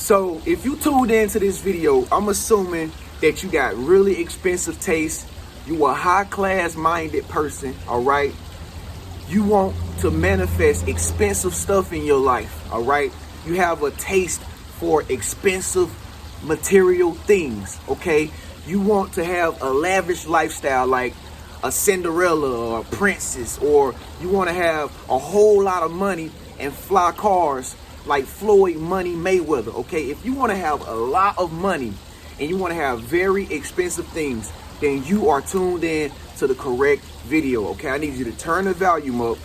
So if you tuned into this video, I'm assuming that you got really expensive taste. You a high class minded person, all right? You want to manifest expensive stuff in your life, all right? You have a taste for expensive material things, okay? You want to have a lavish lifestyle like a Cinderella or a princess, or you want to have a whole lot of money and fly cars like Floyd Money Mayweather, okay? If you want to have a lot of money and you want to have very expensive things, then you are tuned in to the correct video, okay? I need you to turn the volume up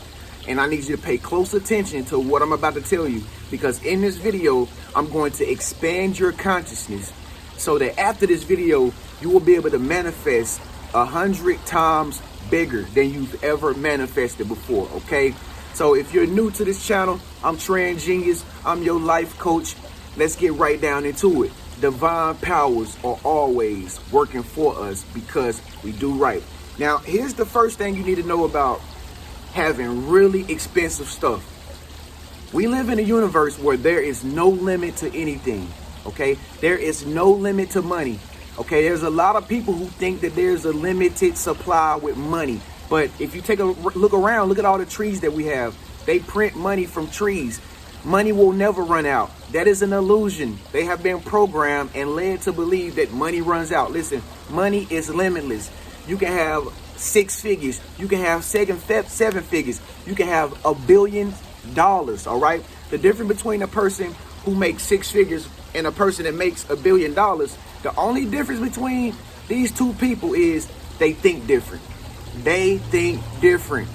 and I need you to pay close attention to what I'm about to tell you, because in this video, I'm going to expand your consciousness so that after this video, you will be able to manifest 100 times bigger than you've ever manifested before, okay? So if you're new to this channel, I'm Tren Genius. I'm your life coach. Let's get right down into it. Divine powers are always working for us because we do right. Now, here's the first thing you need to know about having really expensive stuff. We live in a universe where there is no limit to anything, okay? There is no limit to money, okay? There's a lot of people who think that there's a limited supply with money. But if you take a look around, look at all the trees that we have. They print money from trees. Money will never run out. That is an illusion. They have been programmed and led to believe that money runs out. Listen, money is limitless. You can have 6 figures. You can have 7 figures. You can have $1 billion, all right? The difference between a person who makes 6 figures and a person that makes $1 billion, the only difference between these two people is they think different. They think different,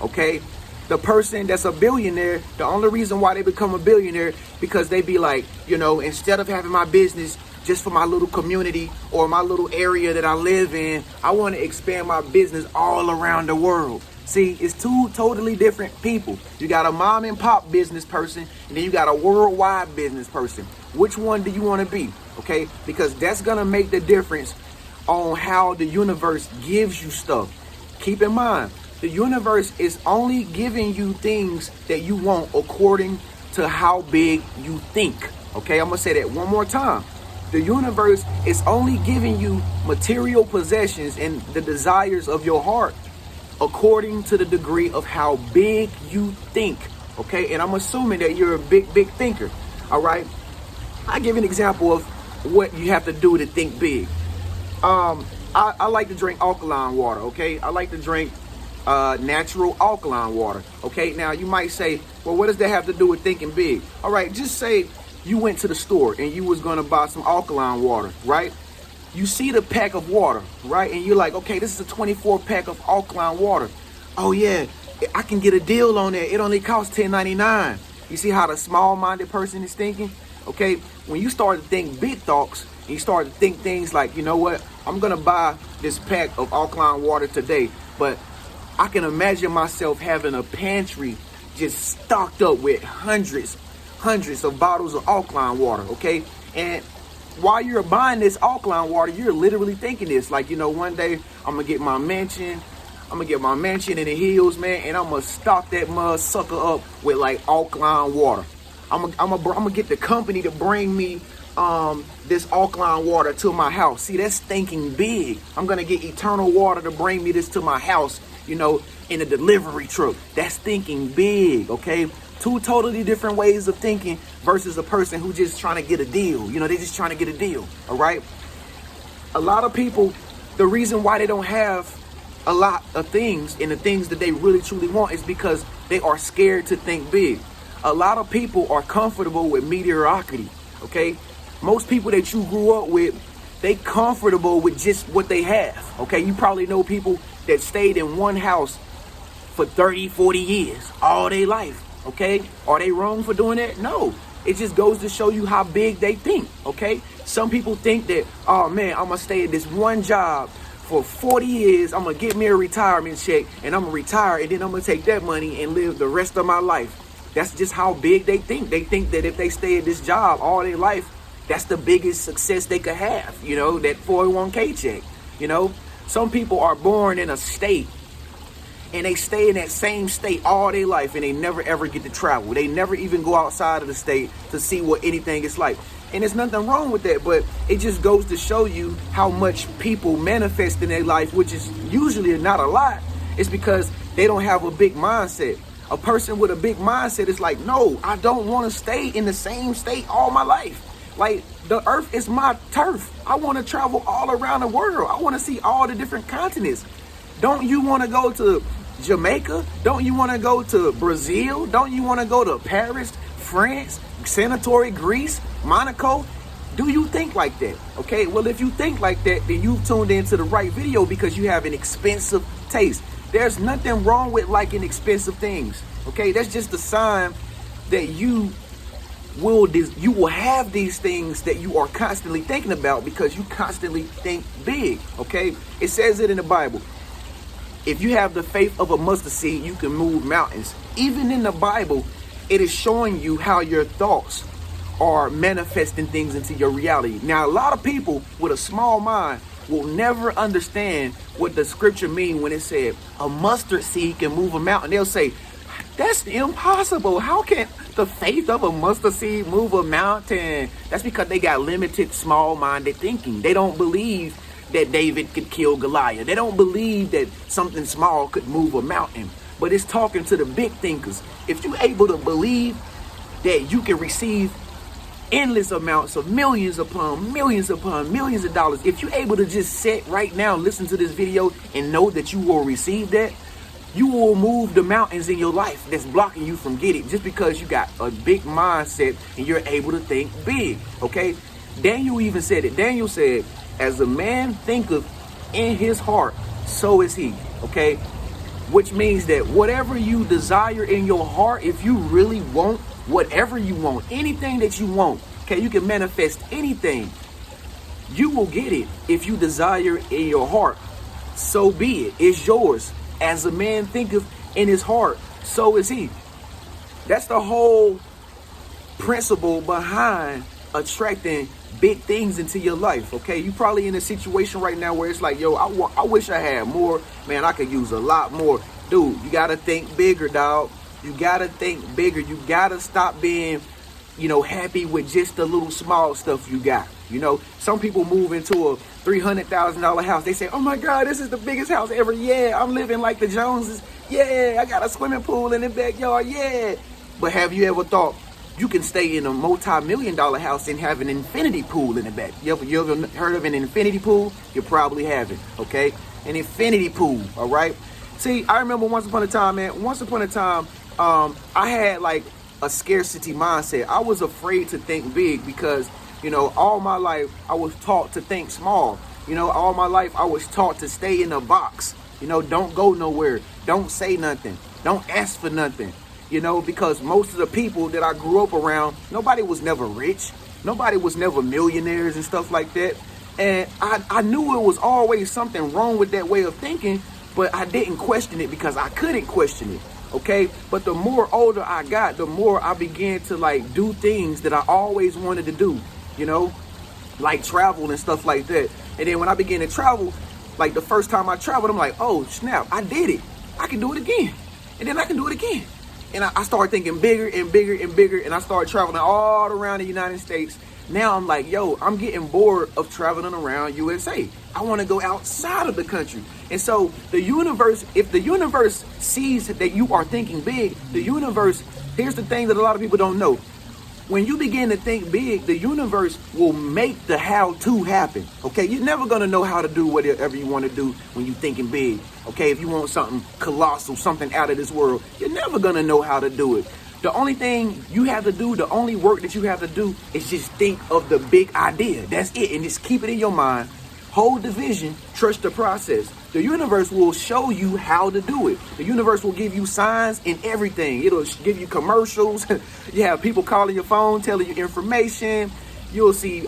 okay? The person that's a billionaire, the only reason why they become a billionaire, because they be like, you know, instead of having my business just for my little community or my little area that I live in, I want to expand my business all around the world. See, it's two totally different people. You got a mom and pop business person, and then you got a worldwide business person. Which one do you want to be, okay? Because that's going to make the difference on how the universe gives you stuff. Keep in mind, the universe is only giving you things that you want according to how big you think. Okay, I'm going to say that one more time. The universe is only giving you material possessions and the desires of your heart according to the degree of how big you think. Okay, and I'm assuming that you're a big thinker. All right, I give an example of what you have to do to think big. I like to drink alkaline water, okay? I like to drink natural alkaline water, okay? Now, you might say, well, what does that have to do with thinking big? All right, just say you went to the store and you was going to buy some alkaline water, right? You see the pack of water, right? And you're like, okay, this is a 24 pack of alkaline water. Oh, yeah, I can get a deal on that. It only costs $10.99. You see how the small-minded person is thinking? Okay, when you start to think big thoughts, you start to think things like, you know what? I'm going to buy this pack of alkaline water today, but I can imagine myself having a pantry just stocked up with hundreds of bottles of alkaline water, okay? And while you're buying this alkaline water, you're literally thinking this, like, you know, one day I'm going to get my mansion. I'm going to get my mansion in the hills, man, and I'm going to stock that mud sucker up with, like, alkaline water. I'm gonna get the company to bring me this alkaline water to my house. See, that's thinking big. I'm gonna get Eternal Water to bring me this to my house, you know, in a delivery truck. That's thinking big, okay? Two totally different ways of thinking versus a person who just trying to get a deal. You know, they just trying to get a deal, all right? A lot of people, the reason why they don't have a lot of things and the things that they really truly want is because they are scared to think big. A lot of people are comfortable with mediocrity, okay? Most people that you grew up with, they comfortable with just what they have, okay? You probably know people that stayed in one house for 30, 40 years, all their life, okay? Are they wrong for doing that? No. It just goes to show you how big they think, okay? Some people think that, oh man, I'm gonna stay at this one job for 40 years, I'm gonna get me a retirement check, and I'm gonna retire, and then I'm gonna take that money and live the rest of my life. That's just how big they think. They think that if they stay at this job all their life, that's the biggest success they could have, you know, that 401k check, you know. Some people are born in a state and they stay in that same state all their life and they never ever get to travel. They never even go outside of the state to see what anything is like. And there's nothing wrong with that, but it just goes to show you how much people manifest in their life, which is usually not a lot. It's because they don't have a big mindset. A person with a big mindset is like, no, I don't want to stay in the same state all my life. Like, the earth is my turf. I want to travel all around the world. I want to see all the different continents. Don't you want to go to Jamaica? Don't you want to go to Brazil? Don't you want to go to Paris, France, Sanatory, Greece, Monaco? Do you think like that? Okay, well, if you think like that, then you've tuned into the right video because you have an expensive taste. There's nothing wrong with liking expensive things. Okay, that's just a sign that you will have these things that you are constantly thinking about because you constantly think big. Okay, it says it in the Bible. If you have the faith of a mustard seed, you can move mountains. Even in the Bible, it is showing you how your thoughts are manifesting things into your reality. Now, a lot of people with a small mind will never understand what the scripture mean when it said a mustard seed can move a mountain. They'll say, that's impossible. How can the faith of a mustard seed move a mountain? That's because they got limited, small-minded thinking. They don't believe that David could kill Goliath. They don't believe that something small could move a mountain. But it's talking to the big thinkers. If you're able to believe that you can receive endless amounts of millions upon millions of dollars, if you're able to just sit right now, listen to this video and know that you will receive that, you will move the mountains in your life that's blocking you from getting it just because you got a big mindset and you're able to think big. Okay, Daniel even said it. Daniel said, as a man thinketh in his heart, so is he. Okay, which means that whatever you desire in your heart, if you really want whatever you want, anything that you want, okay, you can manifest anything. You will get it if you desire in your heart. So be it. It's yours. As a man thinketh in his heart, so is he. That's the whole principle behind attracting big things into your life. Okay, you probably in a situation right now where it's like, yo, I wish I had more. Man, I could use a lot more. Dude, you gotta think bigger, dog. You gotta think bigger. You gotta stop being, happy with just the little small stuff you got. Some people move into a $300,000 house. They say, oh my God, this is the biggest house ever. Yeah, I'm living like the Joneses. Yeah, I got a swimming pool in the backyard. Yeah. But have you ever thought you can stay in a multi-million-dollar house and have an infinity pool in the back? You ever heard of an infinity pool? You probably haven't, okay? An infinity pool, all right? See, I remember once upon a time, I had like a scarcity mindset. I was afraid to think big because, all my life I was taught to think small. All my life I was taught to stay in a box. Don't go nowhere. Don't say nothing. Don't ask for nothing. Because most of the people that I grew up around, nobody was never rich. Nobody was never millionaires and stuff like that. And I knew it was always something wrong with that way of thinking, but I didn't question it because I couldn't question it. Okay, but the more older I got, the more I began to like do things that I always wanted to do, like travel and stuff like that. And then when I began to travel, like the first time I traveled, I'm like, oh snap, I did it. I can do it again. And then I can do it again. And I started thinking bigger and bigger and bigger. And I started traveling all around the United States. Now I'm like, yo, I'm getting bored of traveling around USA. I want to go outside of the country. And so the universe, if the universe sees that you are thinking big, the universe, here's the thing that a lot of people don't know. When you begin to think big, the universe will make the how-to happen. Okay, you're never going to know how to do whatever you want to do when you're thinking big. Okay, if you want something colossal, something out of this world, you're never going to know how to do it. The only thing you have to do, the only work that you have to do is just think of the big idea. That's it. And just keep it in your mind. Hold the vision, trust the process. The universe will show you how to do it. The universe will give you signs and everything. It'll give you commercials. You have people calling your phone, telling you information. You'll see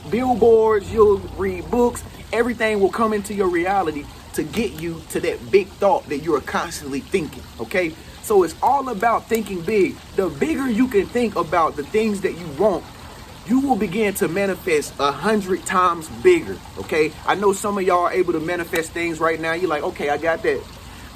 billboards. You'll read books. Everything will come into your reality to get you to that big thought that you're constantly thinking, okay? So it's all about thinking big. The bigger you can think about the things that you want, you will begin to manifest 100 times bigger, okay? I know some of y'all are able to manifest things right now. You're like, okay, I got that.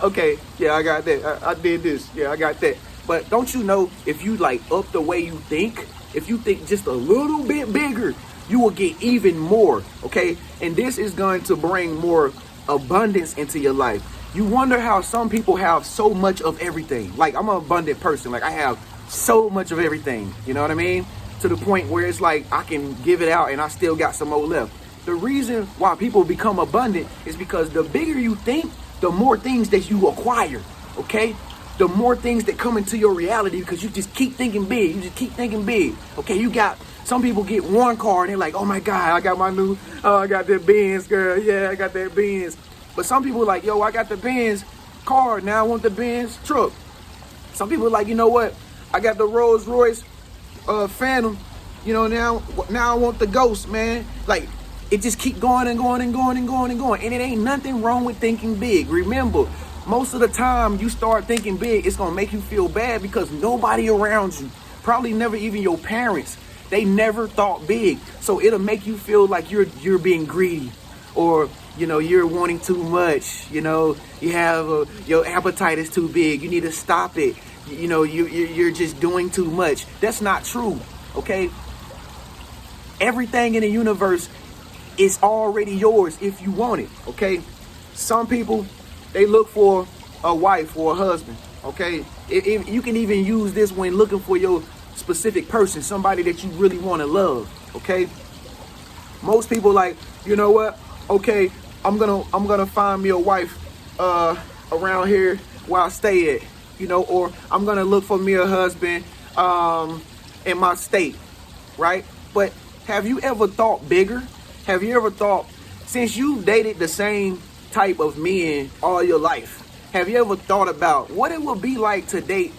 Okay, yeah, I got that. I did this. Yeah, I got that. But don't you know, if you like up the way you think, if you think just a little bit bigger, you will get even more, okay? And this is going to bring more abundance into your life. You wonder how some people have so much of everything. Like, I'm an abundant person. Like, I have so much of everything, you know what I mean? To the point where it's like I can give it out and I still got some more left. The reason why people become abundant is because the bigger you think, the more things that you acquire, okay? The more things that come into your reality, because you just keep thinking big. You just keep thinking big, okay? You got, some people get one car and they're like, oh my God, I got my new, oh, I got that Benz, girl. Yeah, I got that Benz. But some people are like, yo, I got the Benz car. Now I want the Benz truck. Some people are like, you know what? I got the Rolls Royce Phantom. You know, now I want the Ghost, man. Like, it just keep going and going and going and going and going. And it ain't nothing wrong with thinking big. Remember, most of the time you start thinking big, it's going to make you feel bad because nobody around you, probably never even your parents, they never thought big. So it'll make you feel like you're being greedy, or, you know, you're wanting too much. You know, you have your appetite is too big. You need to stop it. You know, you're just doing too much. That's not true, okay? Everything in the universe is already yours if you want it, okay? Some people, they look for a wife or a husband, okay? You can even use this when looking for your specific person, somebody that you really want to love, okay? Most people like, you know what? Okay, I'm gonna find me a wife around here where I stay at, you know, or I'm gonna look for me a husband in my state, right? But have you ever thought bigger? Have you ever thought, since you've dated the same type of men all your life, have you ever thought about what it would be like to date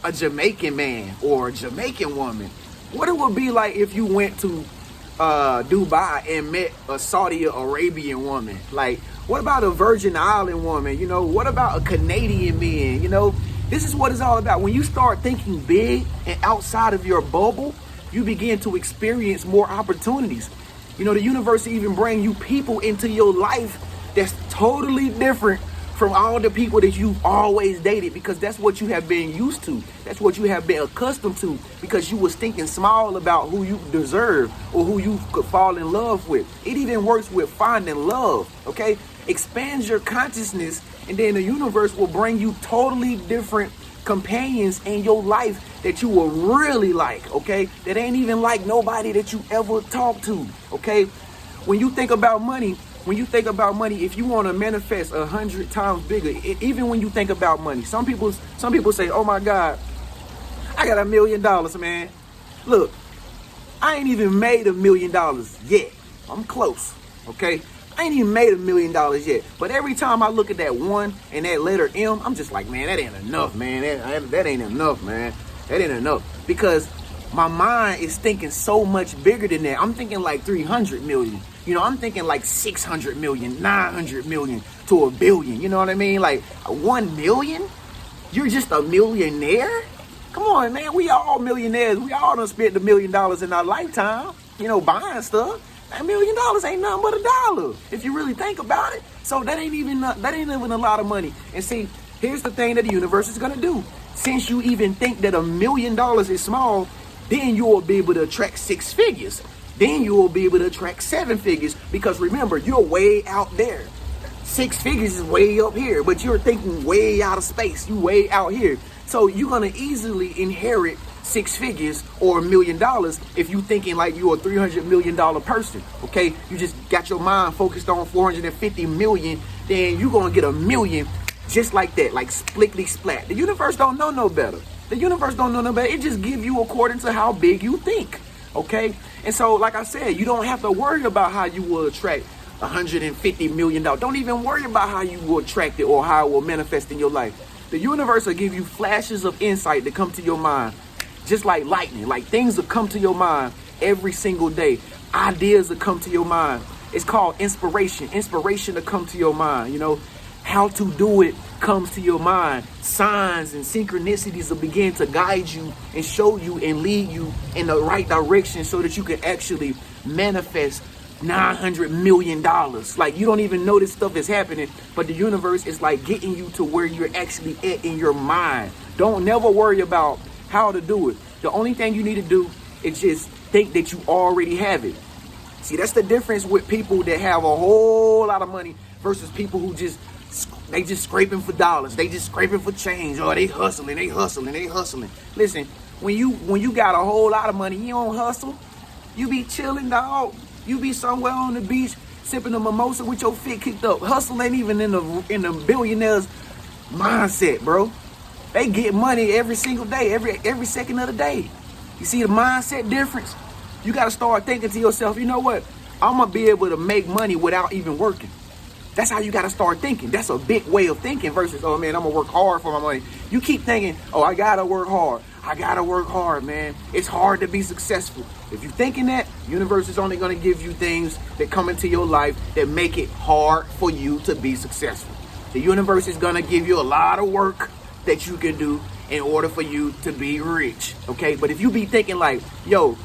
a Jamaican man or a Jamaican woman? What it would be like if you went to Dubai and met a Saudi Arabian woman? Like, what about a Virgin Island woman? You know, what about a Canadian man? You know, this is what it's all about. When you start thinking big and outside of your bubble, you begin to experience more opportunities. You know, the universe even bring you people into your life that's totally different from all the people that you've always dated, because that's what you have been used to. That's what you have been accustomed to, because you was thinking small about who you deserve or who you could fall in love with. It even works with finding love, okay? Expand your consciousness, and then the universe will bring you totally different companions in your life that you will really like, okay? That ain't even like nobody that you ever talked to, okay? When you think about money, if you want to manifest 100 times bigger, even when you think about money, some people say, oh my God, I got $1 million, man. Look, I ain't even made $1 million yet. I'm close, okay? I ain't even made $1 million yet. But every time I look at that one and that letter M, I'm just like, man, that ain't enough, man. That ain't enough, man. That ain't enough. Because my mind is thinking so much bigger than that. I'm thinking like 300 million. You know, I'm thinking like 600 million, 900 million to $1 billion. You know what I mean? Like 1 million? You're just a millionaire? Come on, man. We all millionaires. We all done spent $1 million in our lifetime, you know, buying stuff. $1 million ain't nothing but $1 if you really think about it. So that ain't even a lot of money. And see, here's the thing that the universe is gonna do. Since you even think that $1 million is small, then you will be able to attract 6 figures. Then you will be able to attract 7 figures, because remember, you're way out there. 6 figures is way up here, but you're thinking way out of space. You way out here. So you're gonna easily inherit 6 figures or $1 million if you thinking like you're a $300 million person, okay? You just got your mind focused on 450 million, then you're gonna get $1 million just like that, like splickly splat. The universe don't know no better. The universe don't know no better. It just gives you according to how big you think, okay? And so, like I said, you don't have to worry about how you will attract $150 million. Don't even worry about how you will attract it or how it will manifest in your life. The universe will give you flashes of insight that come to your mind, just like lightning. Like, things will come to your mind every single day. Ideas will come to your mind. It's called inspiration. Inspiration to come to your mind, you know. How to do it comes to your mind. Signs and synchronicities will begin to guide you and show you and lead you in the right direction so that you can actually manifest $900 million. Like, you don't even know this stuff is happening, but the universe is like getting you to where you're actually at in your mind. Don't never worry about how to do it. The only thing you need to do It just think that you already have it. See, that's the difference with people that have a whole lot of money versus people who just scraping for dollars. They just scraping for change. Or they hustling. Listen, when you got a whole lot of money, you don't hustle. You be chilling, dog. You be somewhere on the beach sipping a mimosa with your feet kicked up. Hustle ain't even in the billionaires' mindset, bro. They get money every single day, every second of the day. You see the mindset difference? You got to start thinking to yourself, you know what? I'm going to be able to make money without even working. That's how you got to start thinking. That's a big way of thinking versus, oh, man, I'm going to work hard for my money. You keep thinking, oh, I got to work hard. I got to work hard, man. It's hard to be successful. If you're thinking that, the universe is only going to give you things that come into your life that make it hard for you to be successful. The universe is going to give you a lot of work that you can do in order for you to be rich, okay? But if you be thinking like, yo,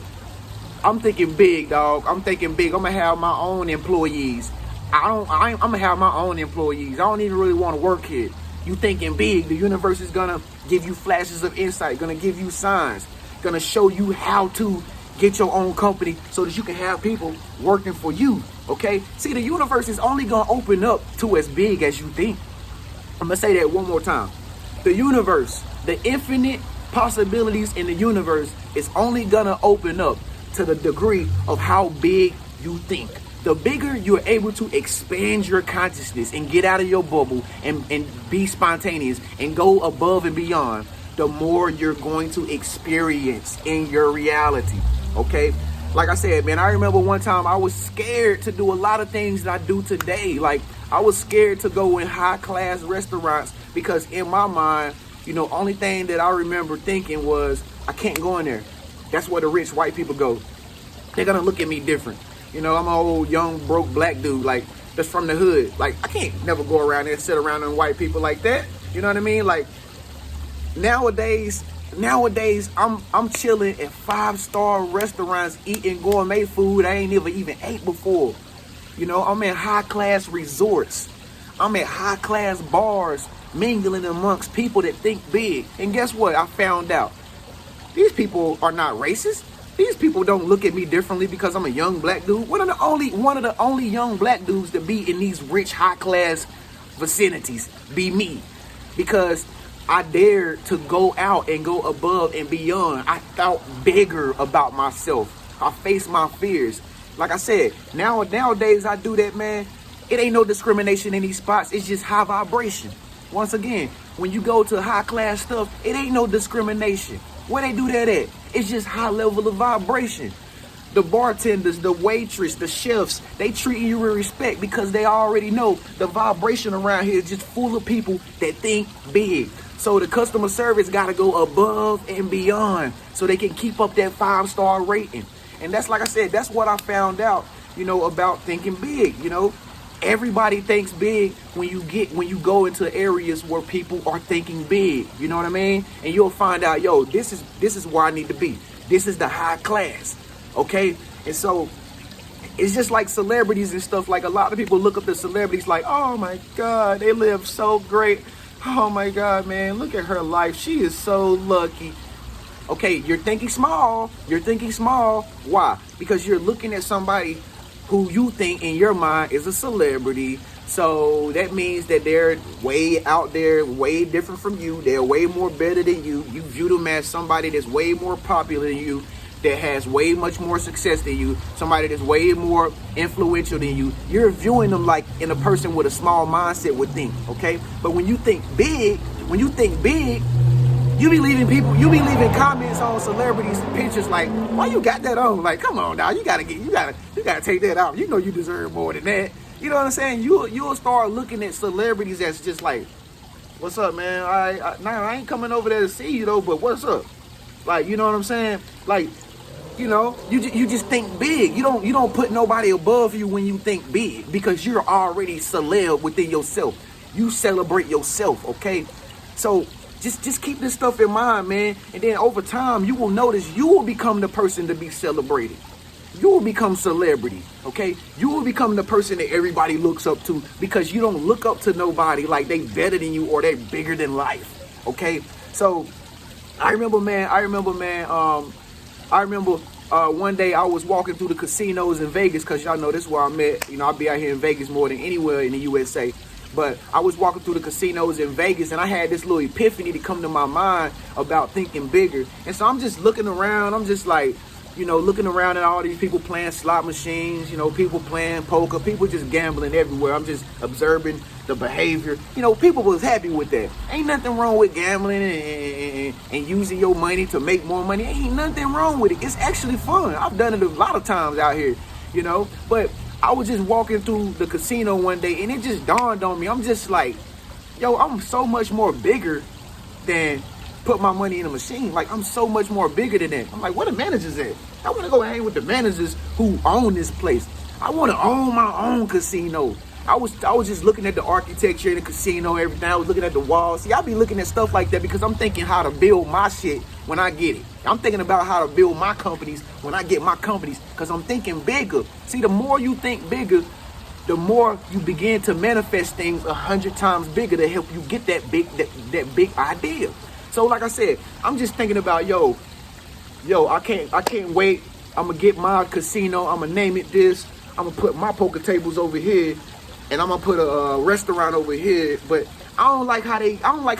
I'm thinking big, dog. I'm thinking big. I'm going to have my own employees. I'm going to have my own employees. I don't even really want to work here. You thinking big, the universe is going to give you flashes of insight, going to give you signs, going to show you how to get your own company so that you can have people working for you, okay? See, the universe is only going to open up to as big as you think. I'm going to say that one more time. The universe, the infinite possibilities in the universe is only going to open up to the degree of how big you think. The bigger you're able to expand your consciousness and get out of your bubble and be spontaneous and go above and beyond, the more you're going to experience in your reality, okay? Like I said, man, I remember one time I was scared to do a lot of things that I do today. Like, I was scared to go in high-class restaurants because in my mind, you know, only thing that I remember thinking was, I can't go in there. That's where the rich white people go. They're going to look at me different. You know, I'm an old, young, broke black dude, like, that's from the hood. Like, I can't never go around there and sit around on white people like that. You know what I mean? Like, nowadays, I'm chilling at 5-star restaurants eating gourmet food I ain't never even ate before. You know, I'm in high-class resorts. I'm at high-class bars, mingling amongst people that think big. And guess what? I found out. These people are not racist. These people don't look at me differently because I'm a young black dude. One of the only young black dudes to be in these rich, high-class vicinities be me. Because I dared to go out and go above and beyond. I felt bigger about myself. I faced my fears. Like I said, nowadays I do that, man. It ain't no discrimination in these spots. It's just high vibration. Once again, when you go to high-class stuff, it ain't no discrimination. Where they do that at? It's just high level of vibration. The bartenders, the waitress, the chefs, they treat you with respect because they already know the vibration around here is just full of people that think big. So the customer service got to go above and beyond so they can keep up that 5-star rating. And that's, like I said, that's what I found out, you know, about thinking big. You know, everybody thinks big when you go into areas where people are thinking big. You know what I mean? And you'll find out, yo, this is where I need to be. This is the high class. Okay? And so it's just like celebrities and stuff. Like, a lot of people look up to celebrities like, oh my God, they live so great. Oh my God, man, look at her life. She is so lucky. Okay, you're thinking small. You're thinking small. Why? Because you're looking at somebody who you think in your mind is a celebrity. So that means that they're way out there, way different from you. They're way more better than you. You view them as somebody that's way more popular than you, that has way much more success than you, somebody that's way more influential than you. You're viewing them like in a person with a small mindset would think, okay? But when you think big, you be leaving comments on celebrities and pictures like, why you got that on? Like, come on, dog, you gotta take that out. You know you deserve more than that. You know what I'm saying? You'll start looking at celebrities as just like, what's up, man? I ain't coming over there to see you though, but what's up? Like, you know what I'm saying? Like, you know, you just think big. You don't put nobody above you when you think big because you're already celeb within yourself. You celebrate yourself, okay? So just keep this stuff in mind, man. And then over time, you will notice you will become the person to be celebrated. You will become celebrity, okay? You will become the person that everybody looks up to because you don't look up to nobody like they better than you or they bigger than life, okay? So I remember, man, I remember one day I was walking through the casinos in Vegas, because y'all know this is where I'm at. You know, I'll be out here in Vegas more than anywhere in the USA. But I was walking through the casinos in Vegas, and I had this little epiphany to come to my mind about thinking bigger. And so I'm just looking around. I'm just like, you know, looking around at all these people playing slot machines, you know, people playing poker, people just gambling everywhere. I'm just observing the behavior. You know, people was happy with that. Ain't nothing wrong with gambling and using your money to make more money. Ain't nothing wrong with it. It's actually fun. I've done it a lot of times out here, you know. But I was just walking through the casino one day, and it just dawned on me. I'm just like, yo, I'm so much more bigger than put my money in a machine. Like, I'm so much more bigger than that. I'm like, where the managers at? I want to go hang with the managers who own this place. I want to own my own casino. I was just looking at the architecture in the casino, everything. I was looking at the walls. See, I be looking at stuff like that because I'm thinking how to build my shit when I get it. I'm thinking about how to build my companies when I get my companies, because I'm thinking bigger. See, the more you think bigger, the more you begin to manifest things 100 times bigger to help you get that big idea. So like I said, I'm just thinking about, yo, I can't wait. I'm gonna get my casino. I'm gonna name it this. I'm gonna put my poker tables over here, and I'm gonna put a restaurant over here. But I don't like how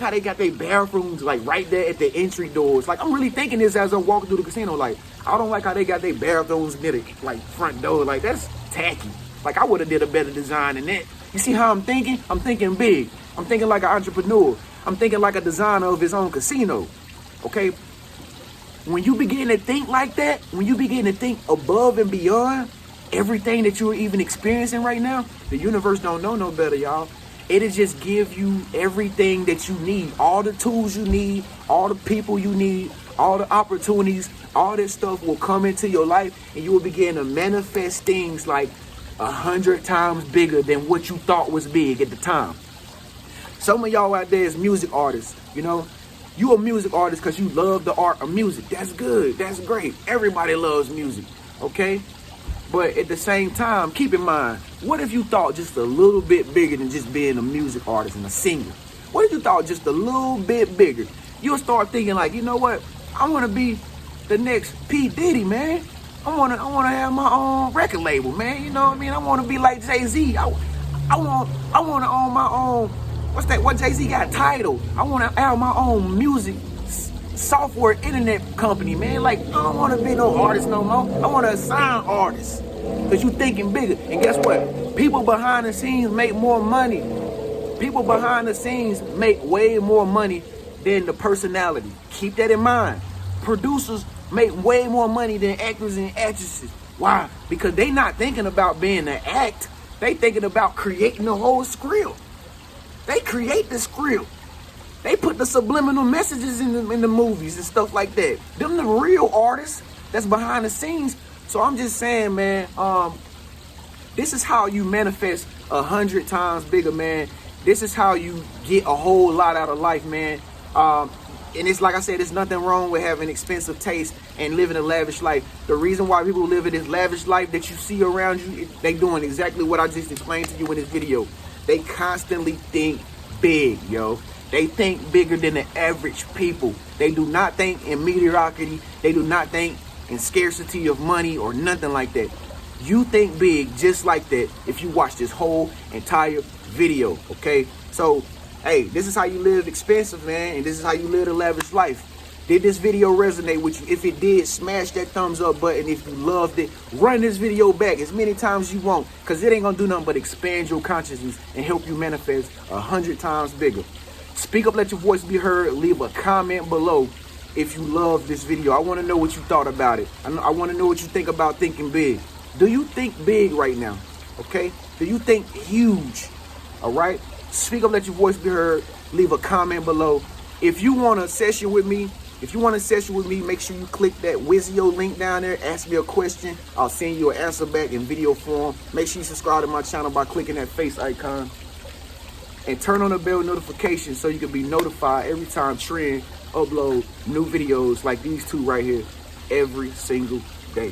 they got their bathrooms like right there at the entry doors. Like, I'm really thinking this as I'm walking through the casino. Like, I don't like how they got their bathrooms near the like front door. Like, that's tacky. Like, I would have did a better design than that. You see how I'm thinking? I'm thinking big. I'm thinking like an entrepreneur. I'm thinking like a designer of his own casino. Okay? When you begin to think like that, when you begin to think above and beyond everything that you're even experiencing right now, the universe don't know no better, y'all. It'll just give you everything that you need, all the tools you need, all the people you need, all the opportunities, all this stuff will come into your life, and you will begin to manifest things like 100 times bigger than what you thought was big at the time. Some of y'all out there is music artists, you know. You a music artist because you love the art of music. That's good. That's great. Everybody loves music, okay? But at the same time, keep in mind, what if you thought just a little bit bigger than just being a music artist and a singer? What if you thought just a little bit bigger? You'll start thinking like, you know what? I want to be the next P. Diddy, man. I want to have my own record label, man. You know what I mean? I want to be like Jay-Z. I want to own my own. What's that? What Jay-Z got? Tidal. I want to have my own music software internet company, man. Like, I don't want to be no artist no more. I want to sign artists. Because you thinking bigger. And guess what? People behind the scenes make more money. People behind the scenes make way more money than the personality. Keep that in mind. Producers make way more money than actors and actresses. Why? Because they not thinking about being an act. They thinking about creating the whole script. They create the script. They put the subliminal messages in the movies and stuff like that. Them the real artists that's behind the scenes. So I'm just saying, man, this is how you manifest 100 times bigger, man. This is how you get a whole lot out of life, man. And it's like I said, there's nothing wrong with having expensive taste and living a lavish life. The reason why people live in this lavish life that you see around you, they doing exactly what I just explained to you in this video. They constantly think big, yo. They think bigger than the average people. They do not think in mediocrity. They do not think in scarcity of money or nothing like that. You think big just like that if you watch this whole entire video, okay? So, hey, this is how you live expensive, man, and this is how you live a lavish life. Did this video resonate with you? If it did, smash that thumbs up button. If you loved it, run this video back as many times as you want, because it ain't gonna do nothing but expand your consciousness and help you manifest 100 times bigger. Speak up, let your voice be heard. Leave a comment below if you love this video. I want to know what you thought about it. I want to know what you think about thinking big. Do you think big right now? Okay? Do you think huge? All right? Speak up, let your voice be heard. Leave a comment below. If you want a session with me, make sure you click that Wizio link down there. Ask me a question. I'll send you an answer back in video form. Make sure you subscribe to my channel by clicking that face icon. And turn on the bell notification so you can be notified every time Tren upload new videos like these two right here every single day.